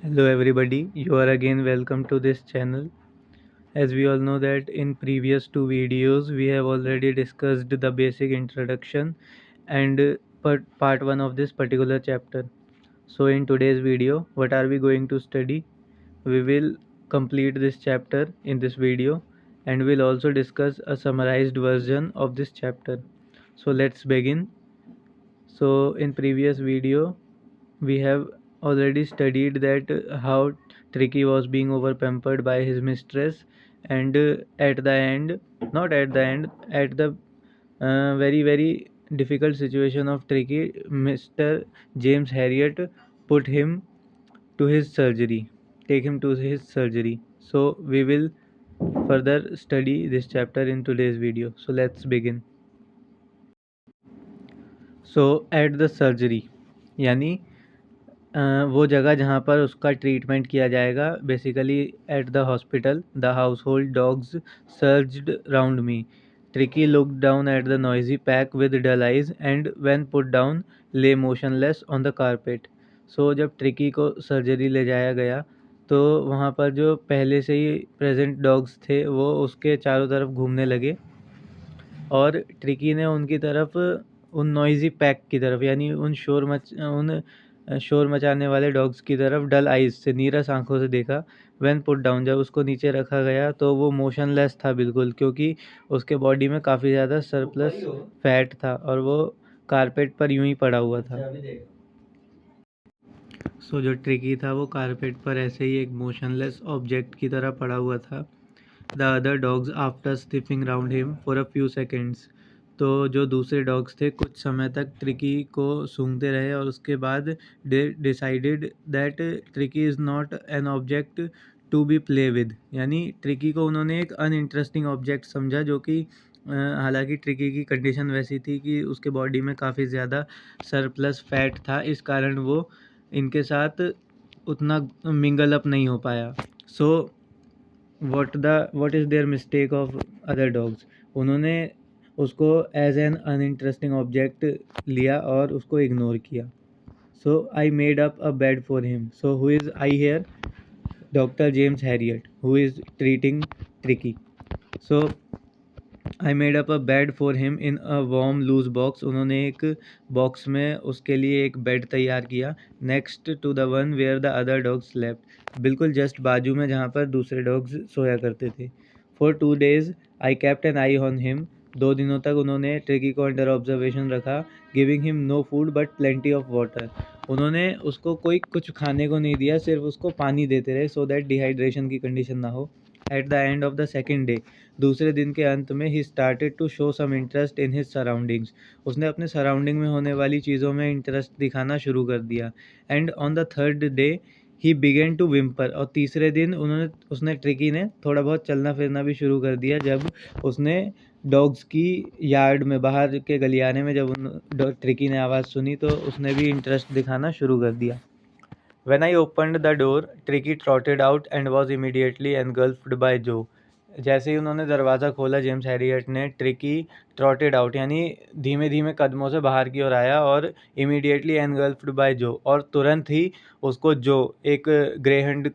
Hello everybody, you are again welcome to this channel. As we all know that in previous two videos we have already discussed the basic introduction and part 1 of this particular chapter. So in today's video, what are we going to study? We will complete this chapter in this video and will also discuss a summarized version of this chapter. So let's begin. So in previous video we have already studied that how Tricky was being over pampered by his mistress, and at the end, not at the end, at the very difficult situation of Tricky, Mr. James Harriet put him to his surgery, take him to his surgery. So we will further study this chapter in today's video. So let's begin. So at the surgery यानी वो जगह जहाँ पर उसका treatment किया जाएगा, basically at the hospital the household dogs surged round me. Tricki look down at the noisy pack with dull eyes and when put down lay motionless on the carpet. So जब Tricki को surgery ले जाया गया तो वहाँ पर जो पहले से ही प्रेजेंट डॉग्स थे वो उसके चारों तरफ घूमने लगे और ट्रिकी ने उनकी तरफ उन नॉइज़ी पैक की तरफ यानी उन शोर मचाने वाले डॉग्स की तरफ डल आइज़ से नीरस आंखों से देखा. व्हेन पुट डाउन जब उसको नीचे रखा गया तो वो मोशनलेस था बिल्कुल, क्योंकि उसके बॉडी में काफ़ी ज़्यादा सरप्लस फैट था और वो कारपेट पर यूं ही पड़ा हुआ था. सो जो ट्रिकी था वो कारपेट पर ऐसे ही एक मोशनलेस ऑब्जेक्ट की तरह पड़ा हुआ था. The other dogs after sniffing round him for a few seconds. तो जो दूसरे डॉग्स थे कुछ समय तक ट्रिकी को सूंघते रहे और उसके बाद they decided that Tricki is not an object to be play with. यानी ट्रिकी को उन्होंने एक अनइंटरेस्टिंग ऑब्जेक्ट समझा, जो कि हालांकि ट्रिकी की कंडीशन वैसी थी कि उसके बॉडी में काफ़ी ज़्यादा सरप्लस फैट था, इस कारण वो इनके साथ उतना मिंगल अप नहीं हो पाया. सो what is their mistake of other dogs. उन्होंने उसको एज एन अनइंटरेस्टिंग ऑब्जेक्ट लिया और उसको इग्नोर किया. So I made up a bed for him. So who is I here? Doctor James Herriot who is treating Tricky. So I made up a bed for him in a warm loose box. उन्होंने एक box में उसके लिए एक bed तैयार किया. Next to the one where the other dogs slept. बिल्कुल just बाजू में जहाँ पर दूसरे डॉग्स सोया करते थे. For 2 days I kept an eye on him. 2 दिनों तक उन्होंने ट्रिकी को अंडर ऑब्जर्वेशन रखा. Giving him no food but plenty of water. उन्होंने उसको कोई कुछ खाने को नहीं दिया, सिर्फ उसको पानी देते रहे सो दैट डिहाइड्रेशन की कंडीशन ना हो. At the end of the second day, दूसरे दिन के अंत में, he started to show some interest in his surroundings. उसने अपने सराउंडिंग में होने वाली चीज़ों में इंटरेस्ट दिखाना शुरू कर दिया. And on the third day he began to whimper. और तीसरे दिन उसने ट्रिकी ने थोड़ा बहुत चलना फिरना भी शुरू कर दिया. जब उसने डॉग्स की यार्ड में, बाहर के गलियारे में, जब ट्रिकी ने आवाज़ सुनी तो उसने भी इंटरेस्ट दिखाना शुरू कर दिया. When I opened the door, Tricky trotted out and was immediately engulfed by Joe. जैसे ही उन्होंने दरवाज़ा खोला जेम्स हैरियट ने, ट्रिकी ट्रॉटेड आउट यानी धीमे धीमे कदमों से बाहर की ओर आया और इमीडिएटली एनगल्फ्ड बाय जो, और तुरंत ही उसको जो, एक ग्रेहंड,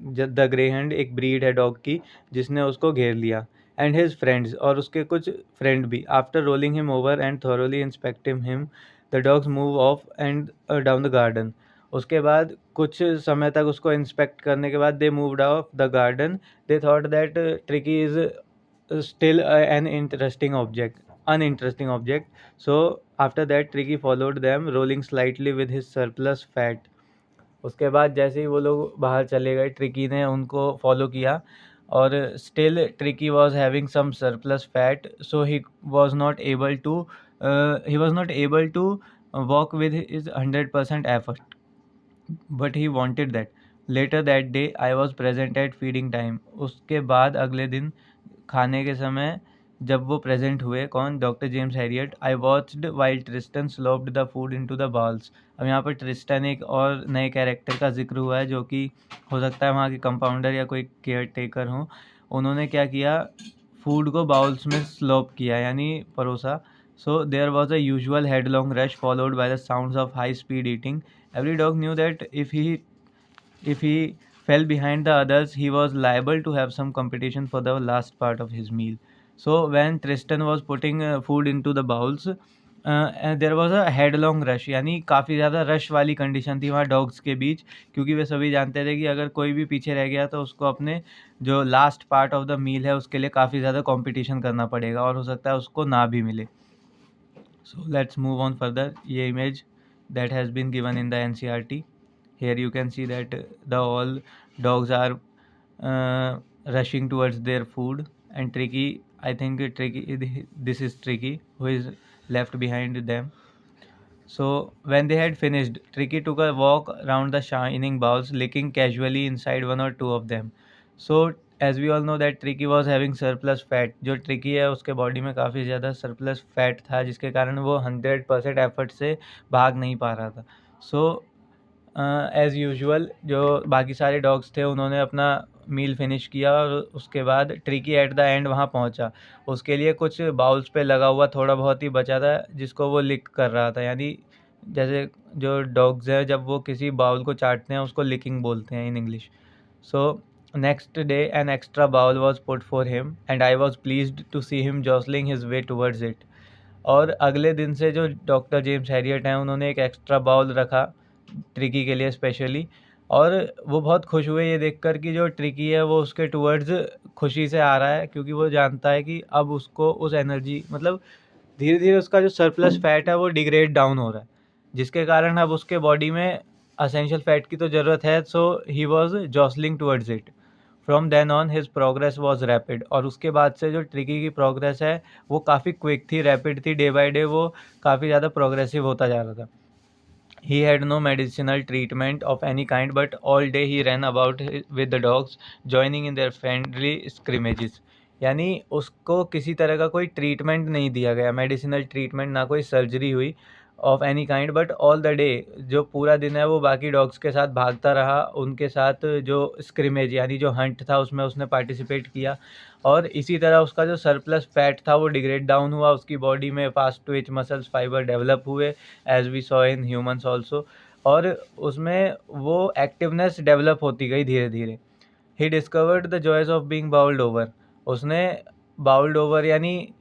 द ग्रेहंड एक ब्रीड है डॉग की, जिसने उसको घेर लिया. एंड हिज फ्रेंड्स, और उसके कुछ फ्रेंड भी. After rolling him over and thoroughly inspecting him, the dogs move of and down the garden. उसके बाद कुछ समय तक उसको इंस्पेक्ट करने के बाद they moved of the garden. They thought that tricky is still an interesting object, uninteresting object. So after that Tricky followed them, rolling slightly with his surplus fat. उसके बाद जैसे ही वो लोग बाहर चले गए, ट्रिकी ने उनको फॉलो किया और still Tricki was having some surplus fat, so he was not able to walk with his 100% effort, but he wanted that. Later that day I was present at feeding time. उसके बाद अगले दिन खाने के समय जब वो प्रेजेंट हुए, कौन? Doctor James Harriet. I watched while Tristan sloped the food into the bowls. अब यहाँ पर ट्रिस्टन एक और नए कैरेक्टर का जिक्र हुआ है, जो कि हो सकता है वहाँ के कंपाउंडर या कोई केयर टेकर हो. उन्होंने क्या किया? फूड को बाउल्स में स्लोप किया यानी परोसा. So there was a usual headlong rush followed by the sounds of high speed eating. Every dog knew that if if he fell behind the others, he was liable to have some competition for the last part of his meal. So when Tristan was putting food into the bowls, there was a headlong rush, यानी काफ़ी ज़्यादा rush वाली condition थी वहाँ dogs के बीच, क्योंकि वे सभी जानते थे कि अगर कोई भी पीछे रह गया तो उसको अपने जो last part of the meal है उसके लिए काफ़ी ज़्यादा कंपटीशन करना पड़ेगा और हो सकता है उसको ना भी मिले. So let's move on further. ये image that has been given in the NCERT. Here you can see that the all dogs are rushing towards their food, and Tricky, I think this is Tricky who is left behind them. So when they had finished, Tricky took a walk around the shining bowls, licking casually inside one or two of them. So as we all know that Tricky was having surplus fat. जो Tricky है उसके body में काफ़ी ज़्यादा surplus fat था, जिसके कारण वो 100% एफर्ट से भाग नहीं पा रहा था. So एज़ यूजुअल जो बाकी सारे डॉग्स थे उन्होंने अपना मील फिनिश किया और उसके बाद ट्रिकी एट द एंड वहाँ पहुँचा. उसके लिए कुछ बाउल्स पे लगा हुआ थोड़ा बहुत ही बचा था जिसको वो लिक कर रहा था, यानी जैसे जो डॉग्स हैं जब वो किसी बाउल को चाटते हैं उसको लिकिंग बोलते हैं in English. So next day an extra bowl was put for him and I was pleased to see him jostling his way towards it. और अगले दिन से जो डॉक्टर जेम्स हैरियट हैं उन्होंने एक एक्स्ट्रा बाउल रखा ट्रिकी के लिए स्पेशली, और वो बहुत खुश हुए ये देखकर कि जो ट्रिकी है वो उसके टूवर्ड्स खुशी से आ रहा है, क्योंकि वो जानता है कि अब उसको उस एनर्जी, मतलब धीरे धीरे उसका जो सरप्लस फैट है वो डिग्रेड डाउन हो रहा है, जिसके कारण अब उसके बॉडी में असेंशियल फैट की तो ज़रूरत है. So he was jostling towards it. From then on his progress was rapid. और उसके बाद से जो ट्रिकी की प्रोग्रेस है वो काफ़ी क्विक थी, रैपिड थी. डे बाई डे वो काफ़ी ज़्यादा प्रोग्रेसिव होता जा रहा था. He had no medicinal treatment of any kind, but all day he ran about with the dogs, joining in their friendly scrimmages. यानी उसको किसी तरह का कोई ट्रीटमेंट नहीं दिया गया, मेडिसिनल ट्रीटमेंट, ना कोई सर्जरी हुई of any kind, but all the day जो पूरा दिन है वो बाकी डॉग्स के साथ भागता रहा, उनके साथ जो स्क्रिमेज यानी जो हंट था उसमें उसने पार्टिसिपेट किया. और इसी तरह उसका जो सरप्लस फैट था वो डिग्रेड डाउन हुआ, उसकी बॉडी में fast twitch muscles fibre develop हुए as we saw in humans also, और उसमें वो एक्टिवनेस डेवलप होती गई धीरे धीरे. He discovered the joys of being bowled over. उसने बाउल्ड ओवर यानी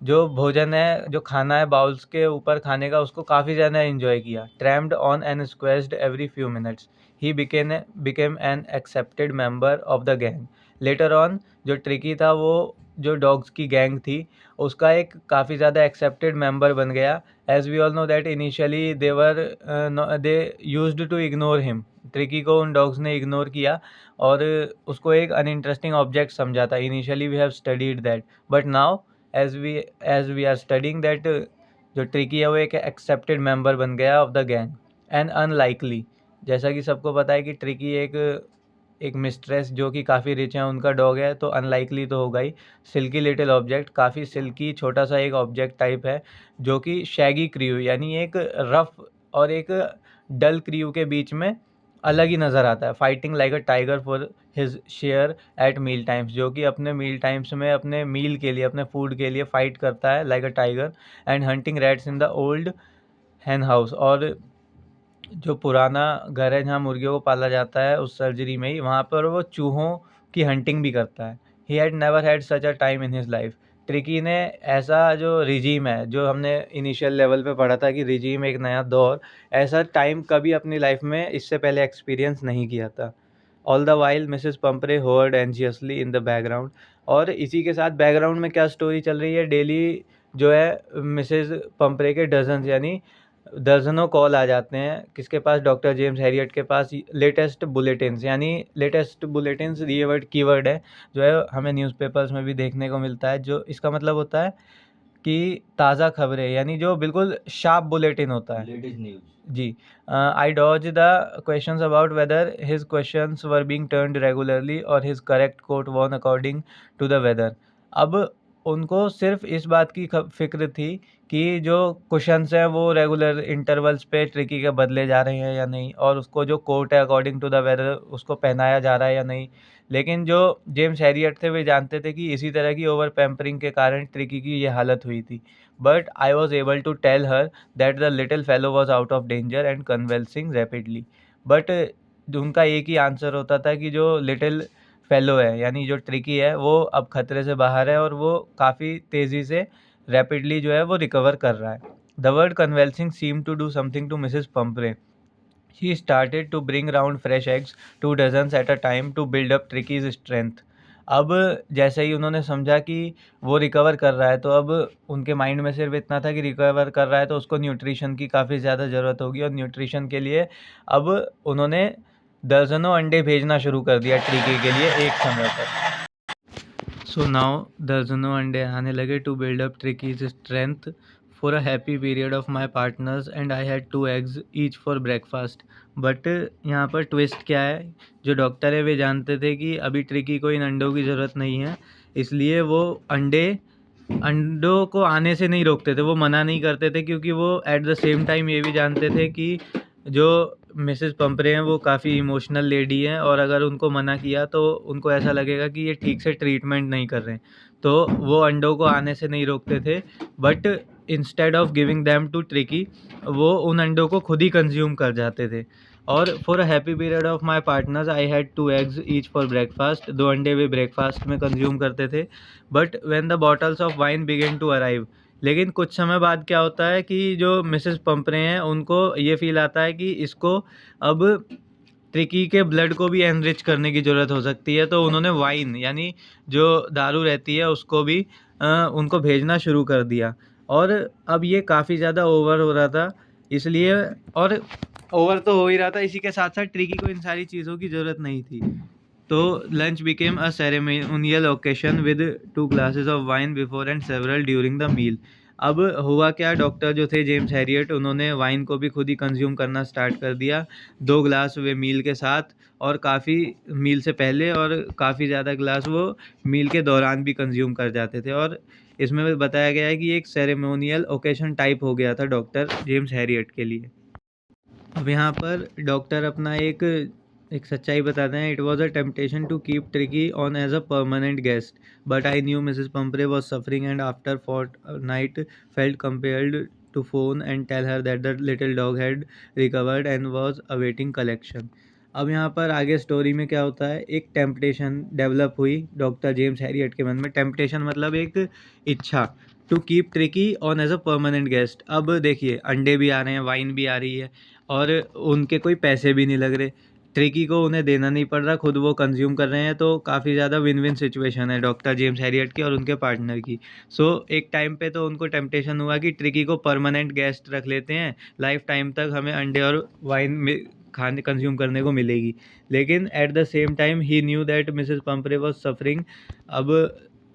जो भोजन है, जो खाना है बाउल्स के ऊपर खाने का, उसको काफ़ी ज़्यादा एंजॉय किया. Tramped on and squeezed every few minutes. He became an accepted member of the gang. Later on जो ट्रिकी था वो जो डॉग्स की गैंग थी उसका एक काफ़ी ज़्यादा एक्सेप्टेड मेंबर बन गया. As we all know that initially they used to ignore him. Tricki को उन डॉग्स ने इग्नोर किया और उसको एक अनइंटरेस्टिंग ऑब्जेक्ट समझा था. Initially we have studied that, but now as we are studying that जो ट्रिकी है वो एक एक्सेप्टेड मेंबर बन गया of the gang. And unlikely, जैसा कि सबको पता है कि ट्रिकी एक मिस्ट्रेस जो कि काफ़ी रिच है उनका डॉग है, तो अनलाइकली तो होगा ही. सिल्की लिटिल ऑब्जेक्ट, काफ़ी सिल्की छोटा सा एक ऑब्जेक्ट टाइप है जो कि शैगी क्रियू यानी एक रफ और एक डल क्रियू के बीच में अलग ही नज़र आता है. Fighting like a tiger for his share at meal times, जो कि अपने मील टाइम्स में अपने मील के लिए, अपने फूड के लिए फाइट करता है like a tiger. And hunting rats in the old hen house, और जो पुराना घर है जहाँ मुर्गियों को पाला जाता है उस सर्जरी में ही, वहाँ पर वो चूहों की हंटिंग भी करता है. He had never had such a time in his life. Tricky ने ऐसा जो रिजीम है, जो हमने इनिशियल लेवल पे पढ़ा था कि रिजीम एक नया दौर, ऐसा टाइम कभी अपनी लाइफ में इससे पहले एक्सपीरियंस नहीं किया था. All the while Mrs Pumphrey hovered anxiously in the background. और इसी के साथ बैकग्राउंड में क्या स्टोरी चल रही है, डेली जो है मिसेस पंपरे के डजन्स यानी दर्जनों कॉल आ जाते हैं किसके पास, डॉक्टर जेम्स हैरियट के पास, लेटेस्ट बुलेटिन्स. यानी लेटेस्ट बुलेटिन्स ये वर्ड कीवर्ड है जो है हमें न्यूज़पेपर्स में भी देखने को मिलता है, जो इसका मतलब होता है कि ताज़ा खबरें, यानी जो बिल्कुल शार्प बुलेटिन होता है, लेटेस्ट न्यूज़. जी. I dodge the questions about whether his questions were being turned regularly और his correct coat worn according to the weather. अब उनको सिर्फ इस बात की फिक्र थी कि जो क्वेश्चंस हैं वो रेगुलर इंटरवल्स पे ट्रिकी के बदले जा रहे हैं या नहीं, और उसको जो कोट है अकॉर्डिंग टू द वेदर उसको पहनाया जा रहा है या नहीं. लेकिन जो जेम्स हैरियट थे वे जानते थे कि इसी तरह की ओवर पैम्परिंग के कारण ट्रिकी की ये हालत हुई थी. But I was able to tell her that the little fellow was out of danger and convulsing rapidly. But जो उनका एक ही आंसर होता था कि जो लिटिल फेलो है यानी जो ट्रिकी है वो अब खतरे से बाहर है और वो काफ़ी तेज़ी से रैपिडली जो है वो रिकवर कर रहा है। The word convalescing seem to do something to Mrs Pumphrey. She started to bring round fresh eggs, 2 dozens at a time, to build up Tricky's strength. अब जैसे ही उन्होंने समझा कि वो रिकवर कर रहा है तो अब उनके माइंड में सिर्फ इतना था कि रिकवर कर रहा है तो उसको न्यूट्रिशन की काफ़ी ज़्यादा ज़रूरत होगी और न्यूट्रिशन के लिए अब उन्होंने दर्जनों अंडे भेजना शुरू कर दिया ट्रिकी के लिए एक समय पर। सो नाउ दर्जनों अंडे आने लगे to build up Tricki's strength for a happy period of my partners and I had 2 eggs each for breakfast. But यहाँ पर ट्विस्ट क्या है, जो डॉक्टर है वे जानते थे कि अभी ट्रिकी को इन अंडों की ज़रूरत नहीं है, इसलिए वो अंडों को आने से नहीं रोकते थे, वो मना नहीं करते थे, क्योंकि वो एट द सेम टाइम ये भी जानते थे कि जो मिसेस पंपरे हैं वो काफ़ी इमोशनल लेडी हैं और अगर उनको मना किया तो उनको ऐसा लगेगा कि ये ठीक से ट्रीटमेंट नहीं कर रहे हैं, तो वो अंडों को आने से नहीं रोकते थे। But instead of giving them to Tricki, वो उन अंडों को खुद ही कंज्यूम कर जाते थे। और for a happy period of my partners I had 2 eggs each for breakfast. 2 अंडे वे ब्रेकफास्ट में कंज्यूम करते थे। But when the bottles of wine began to arrive, लेकिन कुछ समय बाद क्या होता है कि जो मिसेस पंपरे हैं उनको ये फील आता है कि इसको अब ट्रिकी के ब्लड को भी एनरिच करने की ज़रूरत हो सकती है, तो उन्होंने वाइन यानी जो दारू रहती है उसको भी उनको भेजना शुरू कर दिया। और अब ये काफ़ी ज़्यादा ओवर हो रहा था, इसलिए, और ओवर तो हो ही रहा था, इसी के साथ साथ ट्रिकी को इन सारी चीज़ों की ज़रूरत नहीं थी। तो lunch became a ceremonial occasion with 2 glasses of wine before and several during the meal. अब हुआ क्या, डॉक्टर जो थे जेम्स हैरियट, उन्होंने वाइन को भी खुद ही कंज्यूम करना स्टार्ट कर दिया, 2 ग्लास वे मील के साथ, और काफ़ी मील से पहले, और काफ़ी ज़्यादा ग्लास वो मील के दौरान भी कंज्यूम कर जाते थे। और इसमें बताया गया है कि एक सेरेमोनियल ओकेशन टाइप हो गया था डॉक्टर जेम्स हैरियट के लिए। अब यहाँ पर डॉक्टर अपना एक सच्चाई बताते हैं। It was a temptation to keep Tricki on as a permanent guest, but I knew Mrs Pumphrey was suffering and after fortnight felt compelled to phone and tell her that the little dog had recovered and was awaiting collection. अब यहाँ पर आगे story में क्या होता है, एक temptation develop हुई डॉक्टर जेम्स हैरियट के मन में। टेम्पटेशन मतलब एक इच्छा, to keep Tricki on as a permanent guest. अब देखिए, अंडे भी आ रहे हैं, वाइन भी आ रही है, और उनके कोई पैसे भी नहीं लग रहे, ट्रिकी को उन्हें देना नहीं पड़ रहा, खुद वो कंज्यूम कर रहे हैं, तो काफ़ी ज़्यादा विन विन सिचुएशन है डॉक्टर जेम्स हैरियट की और उनके पार्टनर की। सो एक टाइम पे तो उनको टेम्पटेशन हुआ कि ट्रिकी को परमानेंट गेस्ट रख लेते हैं, लाइफ टाइम तक हमें अंडे और वाइन खाने कंज्यूम करने को मिलेगी। लेकिन at the same time he knew that Mrs Pumphrey was suffering. अब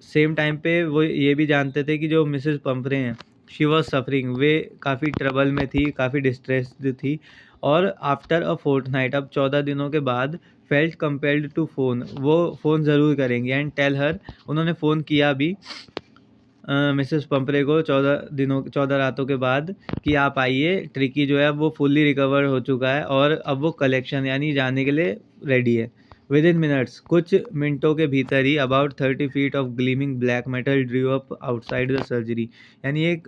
सेम टाइम पे वो ये भी जानते थे कि जो मिसेस पंपरे हैं, शी वॉज सफरिंग, वे काफ़ी ट्रबल में थी, काफ़ी डिस्ट्रेस्ड थी। और आफ्टर अ फोर्टनाइट, अब 14 दिनों के बाद, फेल्ट कंपेल्ड टू फ़ोन, वो फ़ोन ज़रूर करेंगे, एंड टेल हर, उन्होंने फ़ोन किया भी मिसेस पंपरे को 14 रातों के बाद कि आप आइए, ट्रिकी जो है वो फुल्ली रिकवर हो चुका है और अब वो कलेक्शन यानी जाने के लिए रेडी है। विद इन मिनट्स, कुछ मिनटों के भीतर ही, about 30 feet of gleaming black metal drew up outside the surgery, यानी एक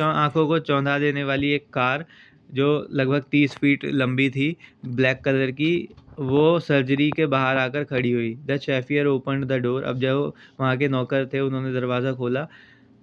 आंखों को चौंधा देने वाली एक कार जो लगभग 30 फीट लंबी थी, ब्लैक कलर की, वो सर्जरी के बाहर आकर खड़ी हुई। द शेफियर ओपनड द डोर, अब जो वहाँ के नौकर थे उन्होंने दरवाज़ा खोला,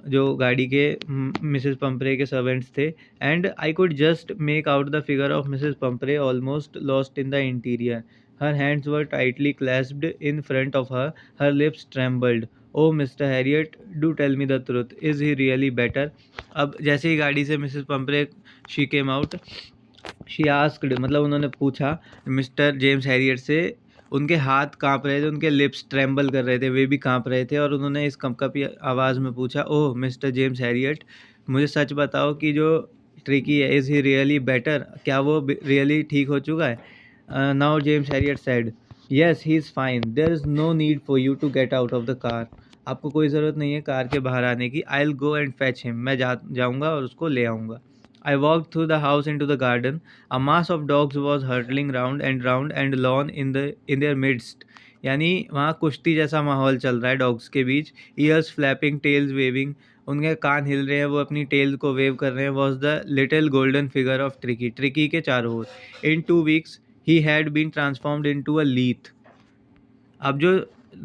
जो गाड़ी के मिसेस पंपरे के सर्वेंट्स थे, and I could just make out the figure of Mrs Pumphrey almost lost in the interior. Her hands were tightly clasped in front of her lips trembled. Oh Mr Herriot, do tell me the truth, is he really better. अब जैसे ही गाड़ी से Mrs Pumphrey she came out, she asked, मतलब उन्होंने पूछा mister James Harriet से, उनके हाथ कांप रहे थे, उनके लिप्स ट्रेम्बल कर रहे थे, वे भी कांप रहे थे, और उन्होंने इस कंपकपी आवाज़ में पूछा, ओह मिस्टर जेम्स हैरियट, मुझे सच बताओ कि जो ट्रिकी है, इज़ ही रियली बेटर, क्या वो रियली ठीक हो चुका है? Now James Herriot said, yes he is fine, there is no need for you to get out of the car. आपको कोई ज़रूरत नहीं है कार के बाहर आने की। I will go and fetch him, मैं जाऊँगा और उसको ले आऊँगा। I walked through the house into the garden. A mass of dogs was hurtling round and lawn in their midst. यानी वहाँ कुश्ती जैसा माहौल चल रहा है डॉग्स के बीच। ईयर्स फ्लैपिंग, टेल्स वेविंग, उनके कान हिल रहे हैं, वो अपनी टेल को वेव कर रहे हैं। Was the little golden figure of tricky, tricky के चारों ओर। इन 2 weeks he had been transformed into a leaf. अब जो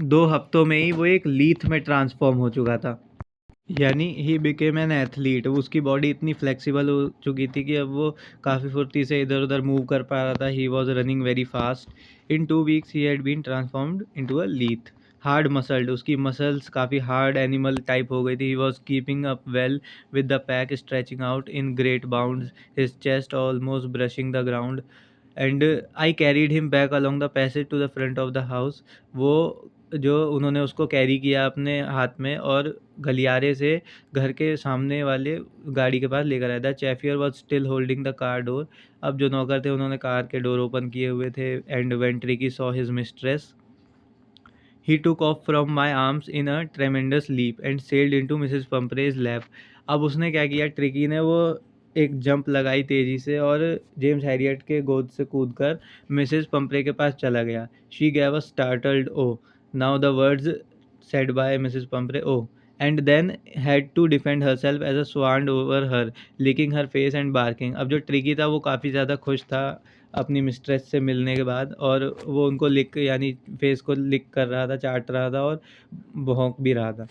2 हफ्तों में ही वो एक लीथ में ट्रांसफॉर्म हो चुका था, यानी ही बिकेम एन एथलीट। उसकी बॉडी इतनी फ्लेक्सिबल हो चुकी थी कि अब वो काफ़ी फुर्ती से इधर उधर मूव कर पा रहा था। He was running very fast. In 2 weeks he had been transformed into a lithe. Hard muscled, उसकी मसल्स काफ़ी हार्ड एनिमल टाइप हो गई थी। He was keeping up well with the pack, stretching out in great bounds, his chest almost brushing the ground, and I carried him back along the passage to the front of the house. वो जो उन्होंने उसको carry किया अपने हाथ में और गलियारे से घर के सामने वाले गाड़ी के पास लेकर आया था। Chauffeur was still holding the car door. अब जो नौकर थे उन्होंने कार के डोर ओपन किए हुए थे। And when Tricki saw his mistress, he took off from my arms in a tremendous leap and sailed into Mrs Pumphrey's lap. अब उसने क्या किया, ट्रिकी ने वो एक जंप लगाई तेज़ी से और जेम्स हैरियट के गोद से कूदकर मिसेस पंपरे के पास चला गया। She gave a startled oh, now the words said by Mrs Pumphrey, oh, and then had to defend herself as a swan over her, licking her face and barking. अब जो ट्रिकी था वो काफ़ी ज़्यादा खुश था अपनी मिस्ट्रेस से मिलने के बाद, और वो उनको लिक यानी फेस को लिक कर रहा था, चाट रहा था और भौंक भी रहा था।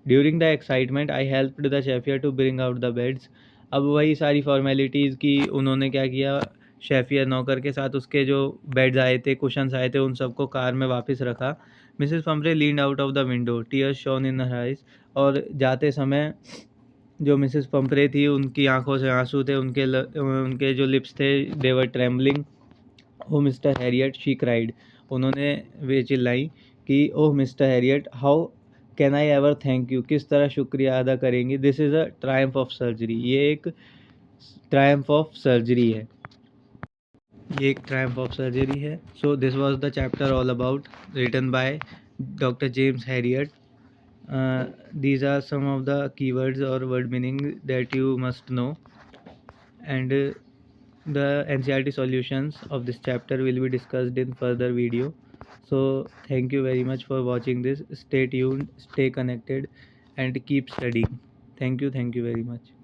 During the excitement I helped the chauffeur to bring out the beds. अब वही सारी फॉर्मेलिटीज़ की उन्होंने क्या किया, शेफियर नौकर के साथ उसके जो बेड्स आए थे, कुशन्स आए थे, उन सबको कार में वापस रखा। Mrs Pumphrey leaned out of the window, tears shone in her eyes. और जाते समय जो मिसेस पंपरे थी उनकी आंखों से आंसू थे, उनके जो लिप्स थे they were trembling. Oh Mr Herriot, she cried. उन्होंने वे चिल्लाई कि oh Mr Herriot, how can I ever thank you, किस तरह शुक्रिया अदा करेंगी। This is a triumph of surgery, ये एक ट्रायम्फ ऑफ सर्जरी है, ये एक ट्रायम्फ ऑफ सर्जरी है। So this was the chapter all about, written by doctor James Herriot. These are some of the keywords or word meaning that you must know, and the NCERT solutions of this chapter will be discussed in further video. So thank you very much for watching this. Stay tuned, stay connected, and keep studying. Thank you very much.